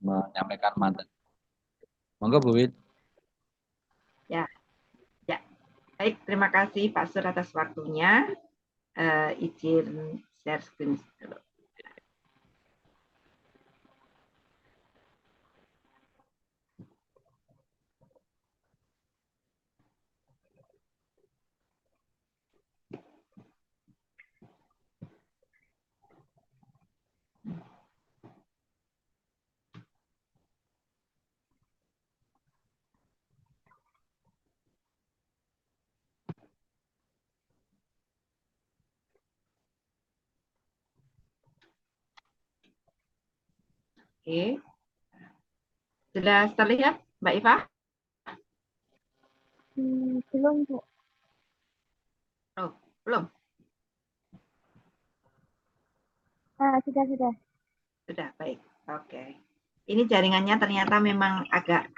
menyampaikan materi. Monggo Bu Wid. Ya, ya. Baik, terima kasih Pak Sur atas waktunya. Izin share screen dulu. Oke. Sudah terlihat, Mbak Iva? Belum, Bu. Oh, belum? Sudah. Sudah, baik. Oke. Ini jaringannya ternyata memang agak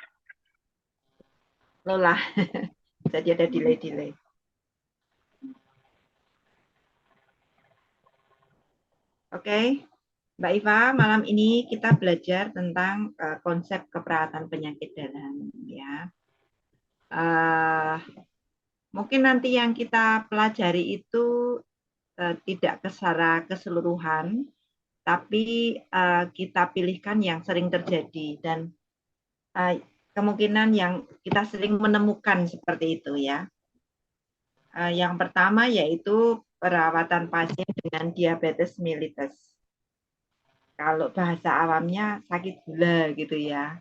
lelah. Jadi ada delay-delay. Oke, Mbak Iva, malam ini kita belajar tentang konsep keperawatan penyakit dalam. Ya. Mungkin nanti yang kita pelajari itu tidak secara keseluruhan, tapi kita pilihkan yang sering terjadi dan kemungkinan yang kita sering menemukan seperti itu ya. Yang pertama yaitu perawatan pasien dengan diabetes mellitus. Kalau bahasa awamnya sakit gula gitu ya.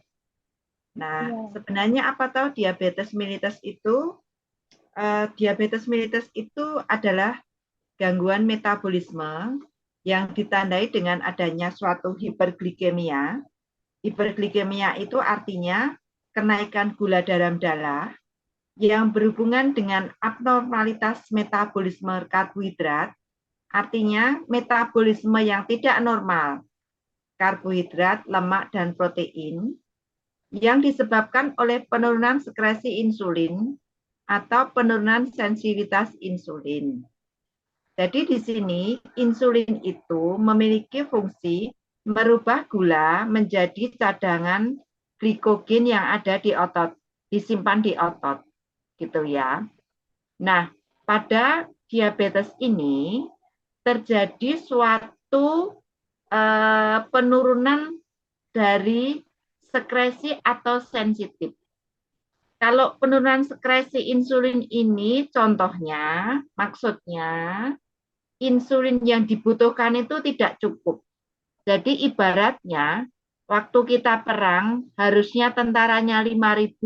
Nah, sebenarnya apa tahu diabetes mellitus itu? Diabetes mellitus itu adalah gangguan metabolisme yang ditandai dengan adanya suatu hiperglikemia. Hiperglikemia itu artinya kenaikan gula dalam darah yang berhubungan dengan abnormalitas metabolisme karbohidrat, artinya metabolisme yang tidak normal, karbohidrat, lemak, dan protein, yang disebabkan oleh penurunan sekresi insulin atau penurunan sensitivitas insulin. Jadi di sini insulin itu memiliki fungsi merubah gula menjadi cadangan glikogen yang ada di otot, disimpan di otot, gitu ya. Nah, pada diabetes ini terjadi suatu penurunan dari sekresi atau sensitif. Kalau penurunan sekresi insulin ini contohnya, maksudnya insulin yang dibutuhkan itu tidak cukup. Jadi ibaratnya waktu kita perang harusnya tentaranya 5.000,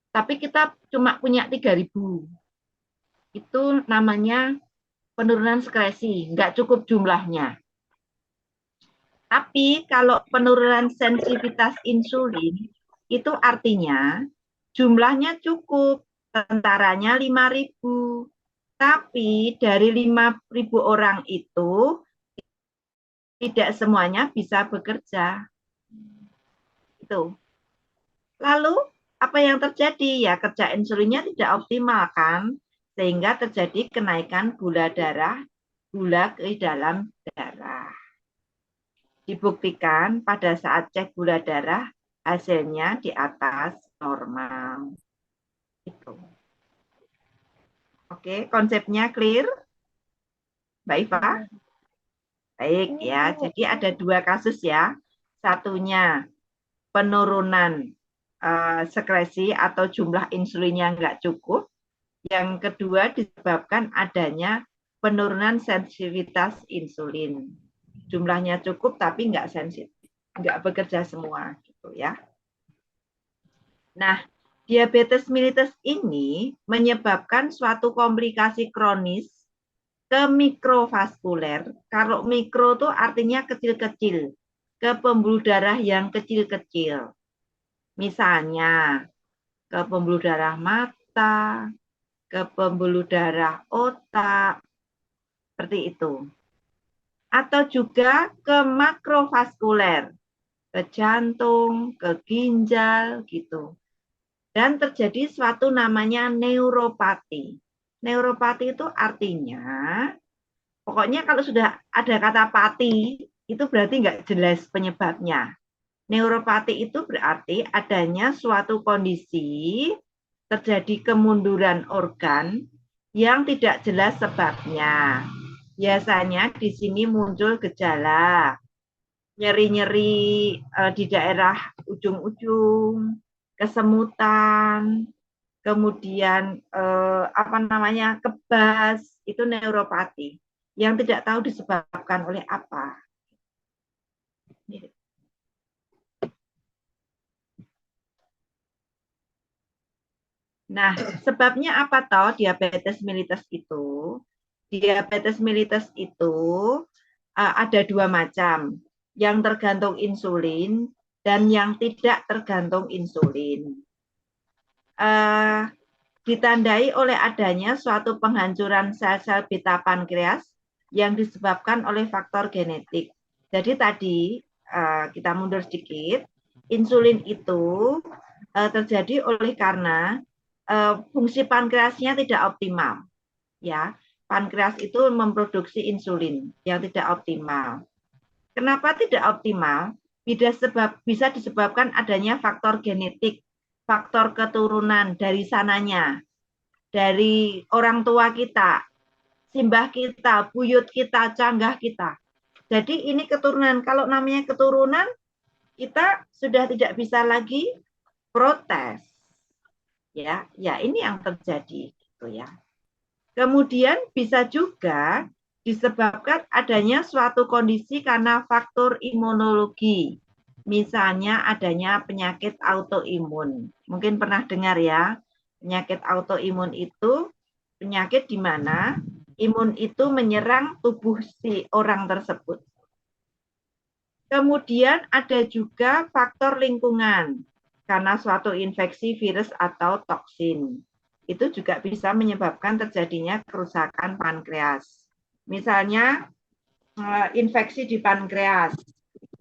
tapi kita cuma punya 3.000. Itu namanya penurunan sekresi, nggak cukup jumlahnya. Tapi kalau penurunan sensitivitas insulin, itu artinya jumlahnya cukup, tentaranya 5.000. Tapi dari 5.000 orang itu tidak semuanya bisa bekerja. Itu. Lalu apa yang terjadi? Ya kerja insulinnya tidak optimal kan, sehingga terjadi kenaikan gula ke dalam darah. Dibuktikan pada saat cek gula darah hasilnya di atas normal. Itu. Oke, konsepnya clear? Mbak Iva? Baik ya, jadi ada 2 kasus ya. Satunya penurunan sekresi atau jumlah insulinnya nggak cukup. Yang kedua disebabkan adanya penurunan sensitivitas insulin. Jumlahnya cukup tapi nggak sensitif, nggak bekerja semua gitu ya. Nah, diabetes mellitus ini menyebabkan suatu komplikasi kronis ke mikrovaskuler. Kalau mikro itu artinya kecil-kecil, ke pembuluh darah yang kecil-kecil. Misalnya ke pembuluh darah mata, ke pembuluh darah otak, seperti itu. Atau juga ke makrovaskuler, ke jantung, ke ginjal, gitu. Dan terjadi suatu namanya neuropati. Neuropati itu artinya, pokoknya kalau sudah ada kata pati, itu berarti nggak jelas penyebabnya. Neuropati itu berarti adanya suatu kondisi terjadi kemunduran organ yang tidak jelas sebabnya. Biasanya di sini muncul gejala nyeri-nyeri di daerah ujung-ujung, kesemutan, kemudian kebas, itu neuropati yang tidak tahu disebabkan oleh apa. Nah, sebabnya apa toh diabetes mellitus itu? Diabetes mellitus itu ada dua macam, yang tergantung insulin dan yang tidak tergantung insulin. Ditandai oleh adanya suatu penghancuran sel-sel beta pankreas yang disebabkan oleh faktor genetik. Jadi tadi kita mundur sedikit, insulin itu terjadi oleh karena fungsi pankreasnya tidak optimal. Ya, pankreas itu memproduksi insulin yang tidak optimal. Kenapa tidak optimal? Bisa disebabkan adanya faktor genetik, faktor keturunan dari sananya, dari orang tua kita, simbah kita, buyut kita, canggah kita. Jadi ini keturunan. Kalau namanya keturunan, kita sudah tidak bisa lagi protes. Ya, ini yang terjadi gitu ya. Kemudian bisa juga disebabkan adanya suatu kondisi karena faktor imunologi. Misalnya adanya penyakit autoimun. Mungkin pernah dengar ya, penyakit autoimun itu penyakit di mana imun itu menyerang tubuh si orang tersebut. Kemudian ada juga faktor lingkungan karena suatu infeksi virus atau toksin. Itu juga bisa menyebabkan terjadinya kerusakan pankreas. Misalnya infeksi di pankreas,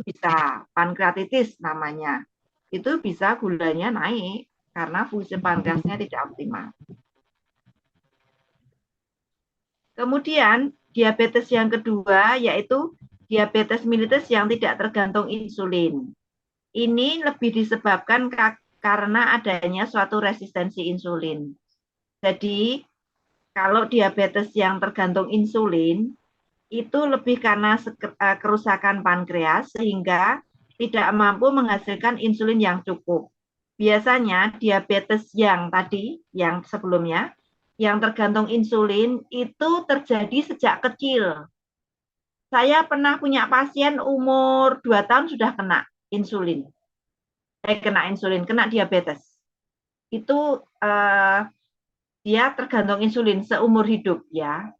bisa pankreatitis namanya. Itu bisa gulanya naik karena fungsi pankreasnya tidak optimal. Kemudian diabetes yang kedua yaitu diabetes mellitus yang tidak tergantung insulin. Ini lebih disebabkan karena adanya suatu resistensi insulin. Jadi, kalau diabetes yang tergantung insulin, itu lebih karena kerusakan pankreas sehingga tidak mampu menghasilkan insulin yang cukup. Biasanya diabetes yang tadi, yang sebelumnya, yang tergantung insulin itu terjadi sejak kecil. Saya pernah punya pasien umur 2 tahun sudah kena insulin. Kena diabetes. Itu dia tergantung insulin seumur hidup ya.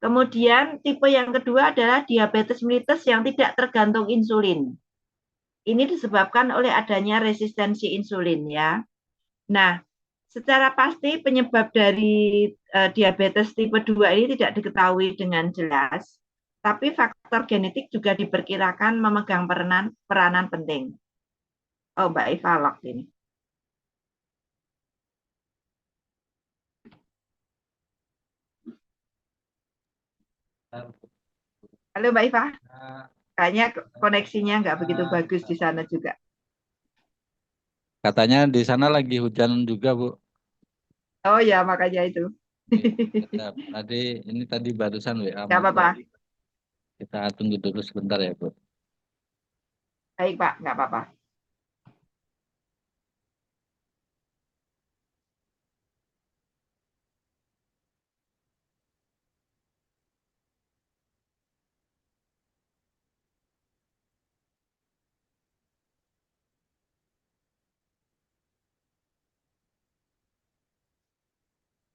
Kemudian tipe yang kedua adalah diabetes mellitus yang tidak tergantung insulin. Ini disebabkan oleh adanya resistensi insulin ya. Nah, secara pasti penyebab dari diabetes tipe 2 ini tidak diketahui dengan jelas, tapi faktor genetik juga diperkirakan memegang peranan penting. Oh, Mbak Eva lock ini. Halo Mbak Eva. Kayaknya koneksinya nggak begitu bagus di sana juga. Katanya di sana lagi hujan juga, Bu. Oh ya, makanya itu. Tadi barusan WA. Nggak apa-apa. Kita tunggu dulu sebentar ya, Bu. Baik, Pak. Nggak apa-apa.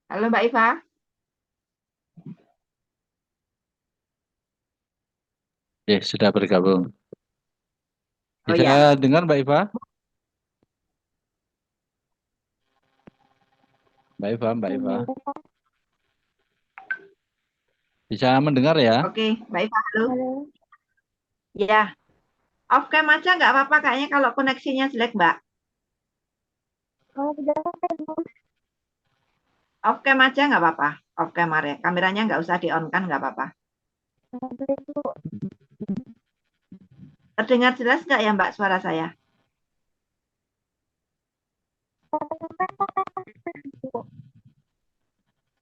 Halo Mbak Eva. Ya, sudah bergabung. Oh Bisa ya. dengar Mbak Eva? Mbak Eva. Bisa mendengar ya? Oke, Mbak Eva, halo. Halo. Ya. Off cam aja nggak apa-apa kayaknya kalau koneksinya jelek, Mbak. Kalau tidak Off cam aja nggak apa-apa. Off camera. Kameranya nggak usah di on kan nggak apa-apa. Terdengar jelas nggak ya Mbak suara saya?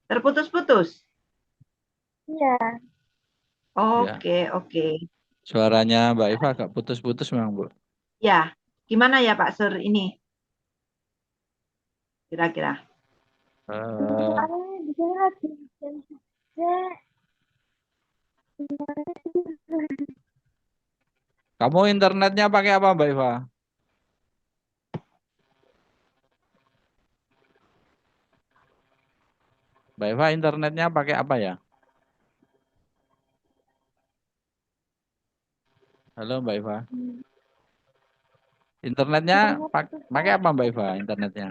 Terputus-putus. Iya. Ya, Oke. suaranya Mbak Eva agak putus-putus memang, Bu. Ya, gimana ya Pak Sur ini kira-kira? Eh, Soalnya di sini lagi jam kerja. kamu internetnya pakai apa, Mbak Eva? Mbak Eva internetnya pakai apa ya? Halo, Mbak Eva. Internetnya Internet itu pakai Kak. apa, Mbak Eva? Internetnya?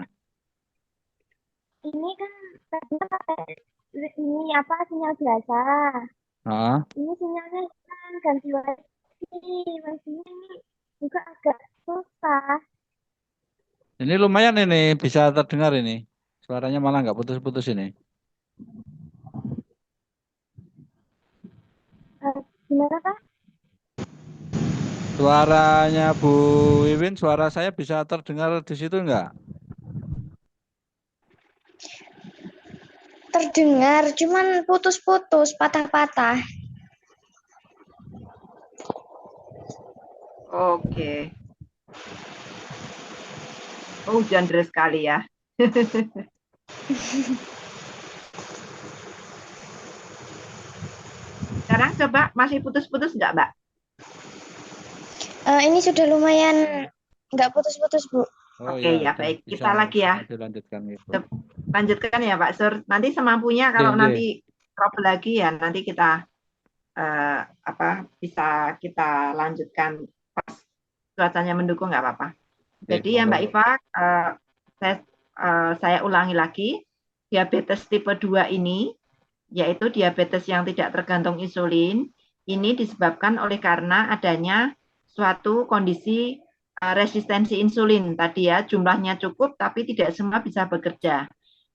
Ini kan tadi kan pakai ini apa sinyal biasa. Hah? Ini sinyalnya kan ganti wifi. Wifi-nya ini juga agak susah. Ini lumayan ini bisa terdengar ini. Suaranya malah nggak putus-putus ini. Gimana Kak? Suaranya Bu Wiwin, suara saya bisa terdengar di situ nggak? Terdengar, cuman putus-putus, patah-patah. Oke. Oh, hujan deras sekali ya. Sekarang coba masih putus-putus nggak, Mbak? Ini sudah lumayan nggak putus-putus, Bu. Oh Oke, ya, ya udah baik. bisa Kita lagi ya. dilanjutkan Ibu. Lanjutkan ya Pak Sur. Nanti semampunya Oke, kalau oke. nanti trouble lagi ya nanti kita bisa kita lanjutkan pas cuacanya mendukung nggak apa-apa. Oke, Jadi ya monggo, Mbak Bu. Iva, saya, saya ulangi lagi, diabetes tipe 2 ini, yaitu diabetes yang tidak tergantung insulin, ini disebabkan oleh karena adanya suatu kondisi resistensi insulin tadi ya, jumlahnya cukup tapi tidak semua bisa bekerja.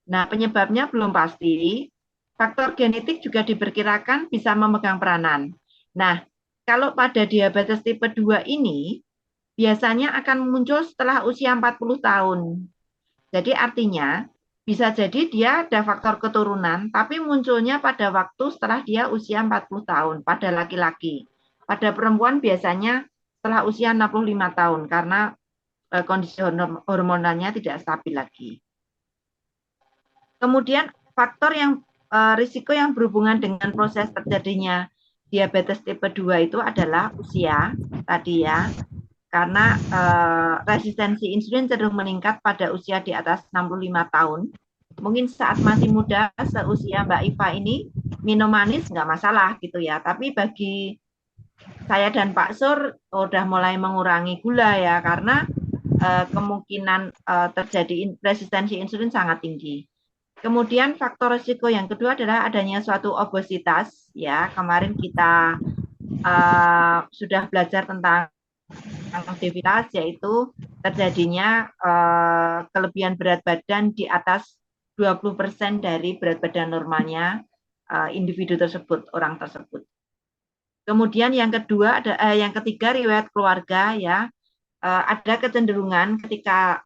Nah, penyebabnya belum pasti. Faktor genetik juga diperkirakan bisa memegang peranan. Nah, kalau pada diabetes tipe 2 ini, biasanya akan muncul setelah usia 40 tahun. Jadi artinya, bisa jadi dia ada faktor keturunan, tapi munculnya pada waktu setelah dia usia 40 tahun, pada laki-laki. Pada perempuan biasanya setelah usia 65 tahun, karena kondisi hormonalnya tidak stabil lagi. Kemudian faktor yang risiko yang berhubungan dengan proses terjadinya diabetes tipe 2 itu adalah usia tadi ya. Karena resistensi insulin cenderung meningkat pada usia di atas 65 tahun. Mungkin saat masih muda, seusia Mbak Iva ini, minum manis nggak masalah gitu ya. Tapi bagi saya dan Pak Sur udah mulai mengurangi gula ya, karena kemungkinan terjadi resistensi insulin sangat tinggi. Kemudian faktor risiko yang kedua adalah adanya suatu obesitas. Ya, kemarin kita sudah belajar tentang aktivitas, yaitu terjadinya kelebihan berat badan di atas 20% dari berat badan normalnya individu tersebut, orang tersebut. Kemudian yang kedua, yang ketiga riwayat keluarga ya, ada kecenderungan ketika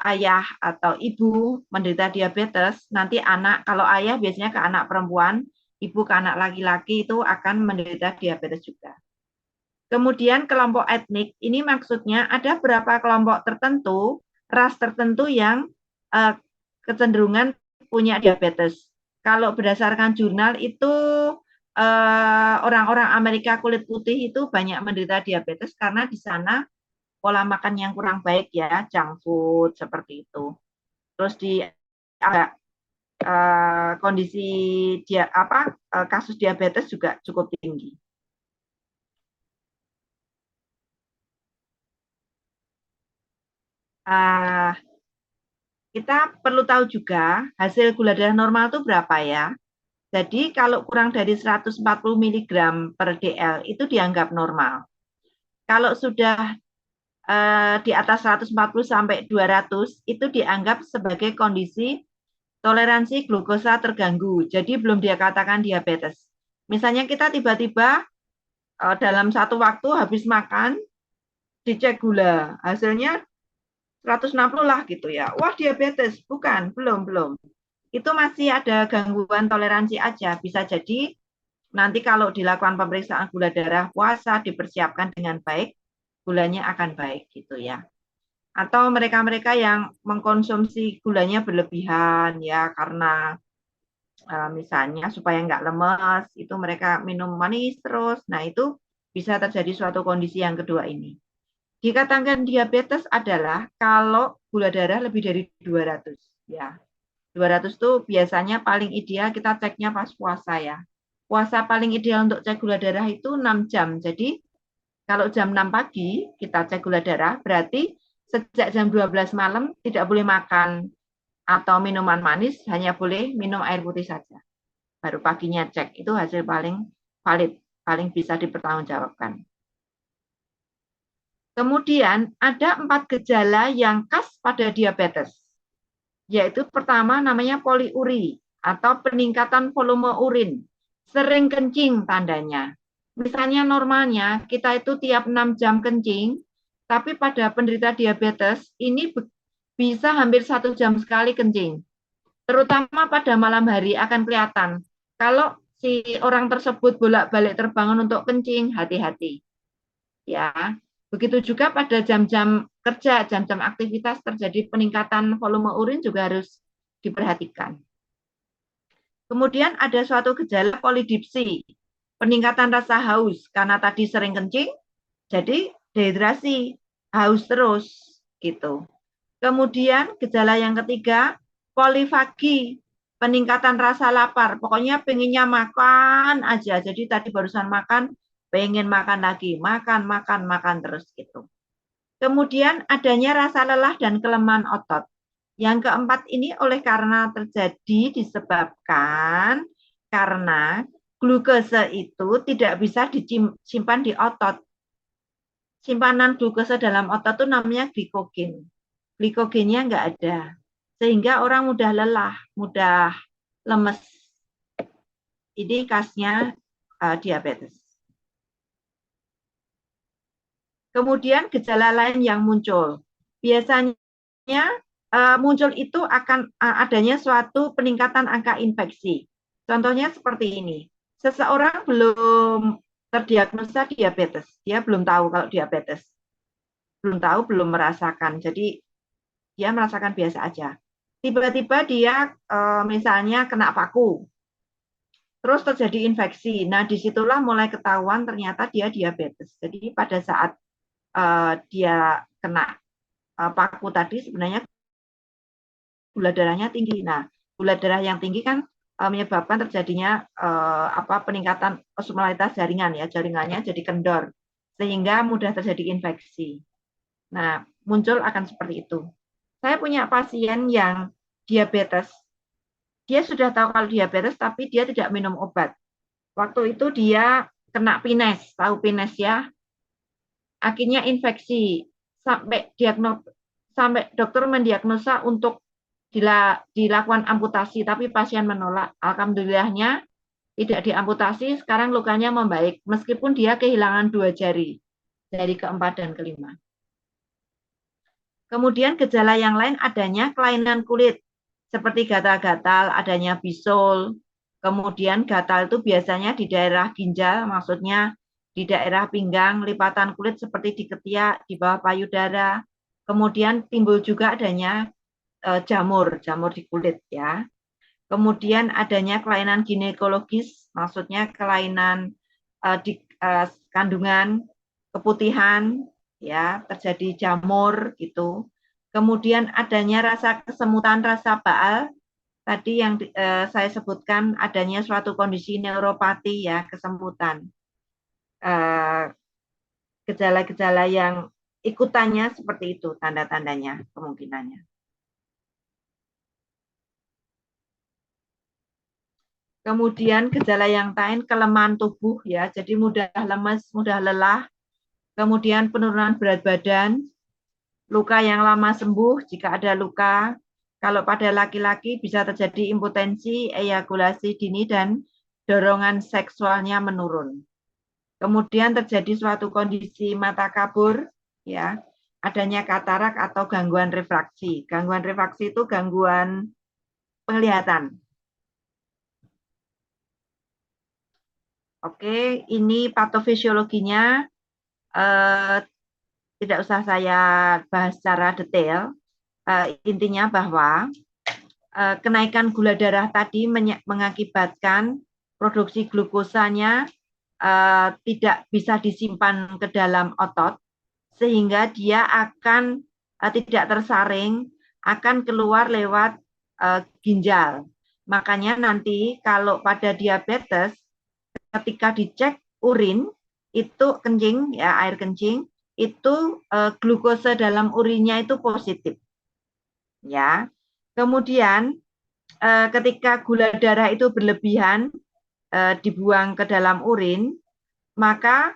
ayah atau ibu menderita diabetes, nanti anak, kalau ayah biasanya ke anak perempuan, ibu ke anak laki-laki itu akan menderita diabetes juga. Kemudian kelompok etnik, ini maksudnya ada berapa kelompok tertentu, ras tertentu yang kecenderungan punya diabetes. Kalau berdasarkan jurnal itu orang-orang Amerika kulit putih itu banyak menderita diabetes karena di sana pola makan yang kurang baik ya, junk food seperti itu. Terus di kondisi kasus diabetes juga cukup tinggi. Kita perlu tahu juga hasil gula darah normal itu berapa ya. Jadi kalau kurang dari 140 mg per dl itu dianggap normal. Kalau sudah di atas 140 sampai 200 itu dianggap sebagai kondisi toleransi glukosa terganggu. Jadi belum dia katakan diabetes. Misalnya kita tiba-tiba dalam satu waktu habis makan dicek gula, hasilnya 160 lah gitu ya. Wah diabetes, bukan, belum. itu masih ada gangguan toleransi aja. Bisa jadi nanti kalau dilakukan pemeriksaan gula darah puasa dipersiapkan dengan baik, gulanya akan baik gitu ya. Atau mereka-mereka yang mengkonsumsi gulanya berlebihan ya karena misalnya supaya nggak lemes, itu mereka minum manis terus. Nah, itu bisa terjadi suatu kondisi yang kedua ini. Dikatakan diabetes adalah kalau gula darah lebih dari 200 ya. 200 itu biasanya paling ideal kita ceknya pas puasa ya. Puasa paling ideal untuk cek gula darah itu 6 jam. Jadi kalau jam 6 pagi kita cek gula darah, berarti sejak jam 12 malam tidak boleh makan atau minuman manis, hanya boleh minum air putih saja. Baru paginya cek, itu hasil paling valid, paling bisa dipertanggungjawabkan. Kemudian ada 4 gejala yang khas pada diabetes, yaitu pertama namanya poliuri atau peningkatan volume urin, sering kencing tandanya. Misalnya normalnya kita itu tiap 6 jam kencing, tapi pada penderita diabetes ini bisa hampir 1 jam sekali kencing. Terutama pada malam hari akan kelihatan. Kalau si orang tersebut bolak-balik terbangun untuk kencing, hati-hati. Ya, begitu juga pada jam-jam kerja, jam-jam aktivitas terjadi peningkatan volume urin juga harus diperhatikan. Kemudian ada suatu gejala polidipsi, peningkatan rasa haus karena tadi sering kencing, jadi dehidrasi, haus terus gitu. Kemudian gejala yang ketiga, polifagi, peningkatan rasa lapar. Pokoknya pengennya makan aja. Jadi tadi barusan makan, pengen makan lagi, makan terus gitu. Kemudian adanya rasa lelah dan kelemahan otot. Yang keempat ini oleh karena terjadi disebabkan karena glukose itu tidak bisa disimpan di otot. Simpanan glukose dalam otot itu namanya glikogen. Glikogennya nggak ada. Sehingga orang mudah lelah, mudah lemes. Ini khasnya diabetes. Kemudian gejala lain yang muncul. Biasanya muncul itu akan adanya suatu peningkatan angka infeksi. Contohnya seperti ini. Seseorang belum terdiagnosa diabetes. Dia belum tahu kalau diabetes. Belum tahu, belum merasakan. Jadi dia merasakan biasa aja. Tiba-tiba dia misalnya kena paku. Terus terjadi infeksi. Nah, disitulah mulai ketahuan ternyata dia diabetes. Jadi pada saat dia kena paku tadi sebenarnya gula darahnya tinggi. Nah, gula darah yang tinggi kan menyebabkan terjadinya peningkatan osmolalitas jaringan ya, jaringannya jadi kendor sehingga mudah terjadi infeksi. Nah, muncul akan seperti itu. Saya punya pasien yang diabetes. Dia sudah tahu kalau diabetes tapi dia tidak minum obat. Waktu itu dia kena pines, tahu pines ya? Akhirnya infeksi sampai dokter mendiagnosa untuk dilakukan amputasi, tapi pasien menolak. Alhamdulillahnya tidak diamputasi, sekarang lukanya membaik, meskipun dia kehilangan 2 jari keempat dan kelima. Kemudian gejala yang lain adanya kelainan kulit, seperti gatal-gatal, adanya bisul. Kemudian gatal itu biasanya di daerah ginjal, maksudnya di daerah pinggang, lipatan kulit seperti di ketiak, di bawah payudara. Kemudian timbul juga adanya jamur di kulit ya. Kemudian adanya kelainan ginekologis, maksudnya kelainan di kandungan, keputihan, ya terjadi jamur gitu. Kemudian adanya rasa kesemutan, rasa baal. Tadi yang saya sebutkan adanya suatu kondisi neuropati ya, kesemutan. Gejala-gejala yang ikutannya seperti itu, tanda-tandanya, kemungkinannya. Kemudian gejala yang lain kelemahan tubuh ya, jadi mudah lemes, mudah lelah. Kemudian penurunan berat badan, luka yang lama sembuh jika ada luka. Kalau pada laki-laki bisa terjadi impotensi, ejakulasi dini dan dorongan seksualnya menurun. Kemudian terjadi suatu kondisi mata kabur, ya, adanya katarak atau gangguan refraksi. Gangguan refraksi itu gangguan penglihatan. Oke, ini patofisiologinya tidak usah saya bahas secara detail. Intinya bahwa kenaikan gula darah tadi mengakibatkan produksi glukosanya tidak bisa disimpan ke dalam otot, sehingga dia akan tidak tersaring, akan keluar lewat ginjal. Makanya nanti kalau pada diabetes, ketika dicek urin, itu kencing, ya air kencing, itu glukosa dalam urinnya itu positif. Ya, kemudian ketika gula darah itu berlebihan dibuang ke dalam urin, maka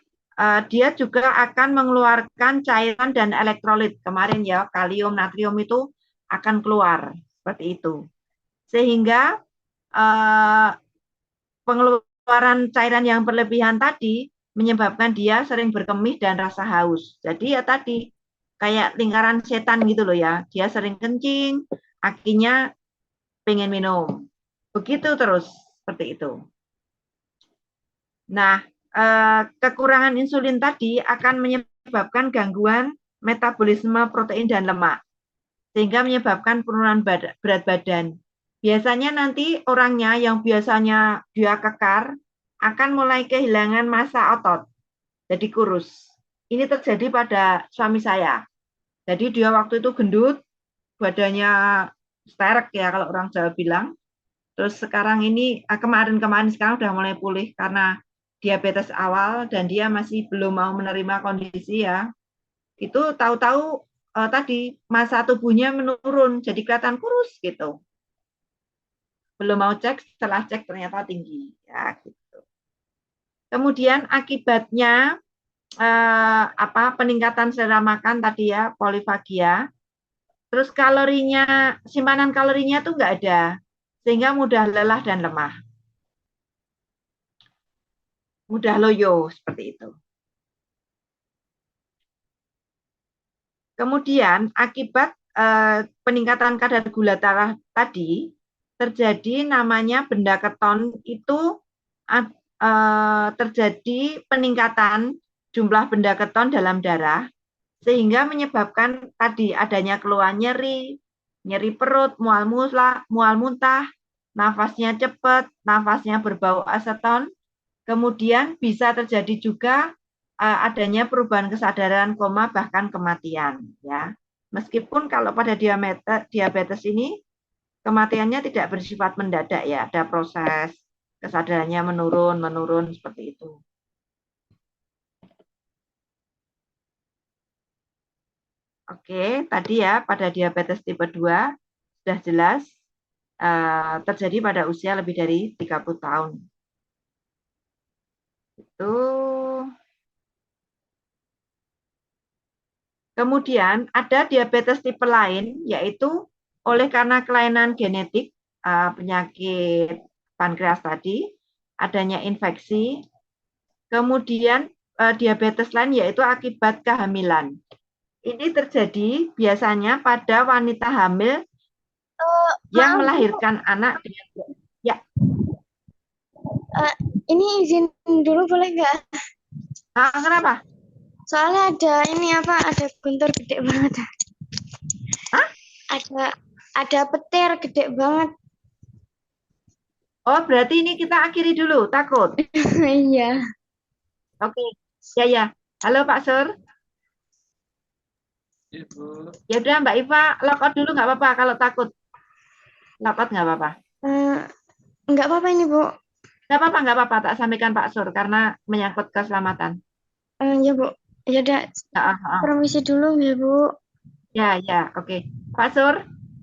dia juga akan mengeluarkan cairan dan elektrolit. Kemarin ya, kalium, natrium itu akan keluar seperti itu. Sehingga pengeluaran cairan yang berlebihan tadi menyebabkan dia sering berkemih dan rasa haus. Jadi ya tadi kayak lingkaran setan gitu loh ya. Dia sering kencing, akhirnya pengen minum. Begitu terus, seperti itu. Nah, kekurangan insulin tadi akan menyebabkan gangguan metabolisme protein dan lemak, sehingga menyebabkan penurunan berat badan. Biasanya nanti orangnya yang biasanya dia kekar akan mulai kehilangan massa otot, jadi kurus. Ini terjadi pada suami saya. Jadi dia waktu itu gendut, badannya sterek ya kalau orang Jawa bilang. Terus sekarang ini kemarin-kemarin sekarang udah mulai pulih karena diabetes awal dan dia masih belum mau menerima kondisi ya. Itu tahu-tahu tadi massa tubuhnya menurun, jadi kelihatan kurus gitu. Belum mau cek, setelah cek ternyata tinggi ya gitu. Kemudian akibatnya peningkatan selera makan tadi ya, polifagia. Terus kalorinya, simpanan kalorinya tuh nggak ada, sehingga mudah lelah dan lemah. Mudah loyo seperti itu. Kemudian akibat peningkatan kadar gula darah tadi terjadi namanya benda keton itu terjadi peningkatan jumlah benda keton dalam darah sehingga menyebabkan tadi adanya keluhan nyeri, nyeri perut, mual muntah, nafasnya cepat, nafasnya berbau aseton. Kemudian bisa terjadi juga adanya perubahan kesadaran, koma bahkan kematian ya. Meskipun kalau pada diabetes ini kematiannya tidak bersifat mendadak ya, ada proses kesadarannya menurun seperti itu. Oke, tadi ya pada diabetes tipe 2 sudah jelas terjadi pada usia lebih dari 30 tahun. Itu. Kemudian ada diabetes tipe lain, yaitu oleh karena kelainan genetik, penyakit pankreas tadi, adanya infeksi, kemudian diabetes lain yaitu akibat kehamilan. Ini terjadi biasanya pada wanita hamil yang melahirkan anak dengan ya. Ini izin dulu boleh nggak? Kenapa? Soalnya ada guntur gede banget. Hah? Ada petir gede banget. Oh, berarti ini kita akhiri dulu, takut. Iya. Oke, ya. Halo Pak Sur. Ibu. Ya udah Mbak Iva, lockout dulu nggak apa-apa kalau takut. Lockout nggak apa-apa. Nggak apa-apa ini Bu. Nggak apa-apa, tak sampaikan Pak Sur karena menyangkut keselamatan. Ya Bu. Ya udah. Permisi dulu ya Bu. Ya, oke. Pak Sur.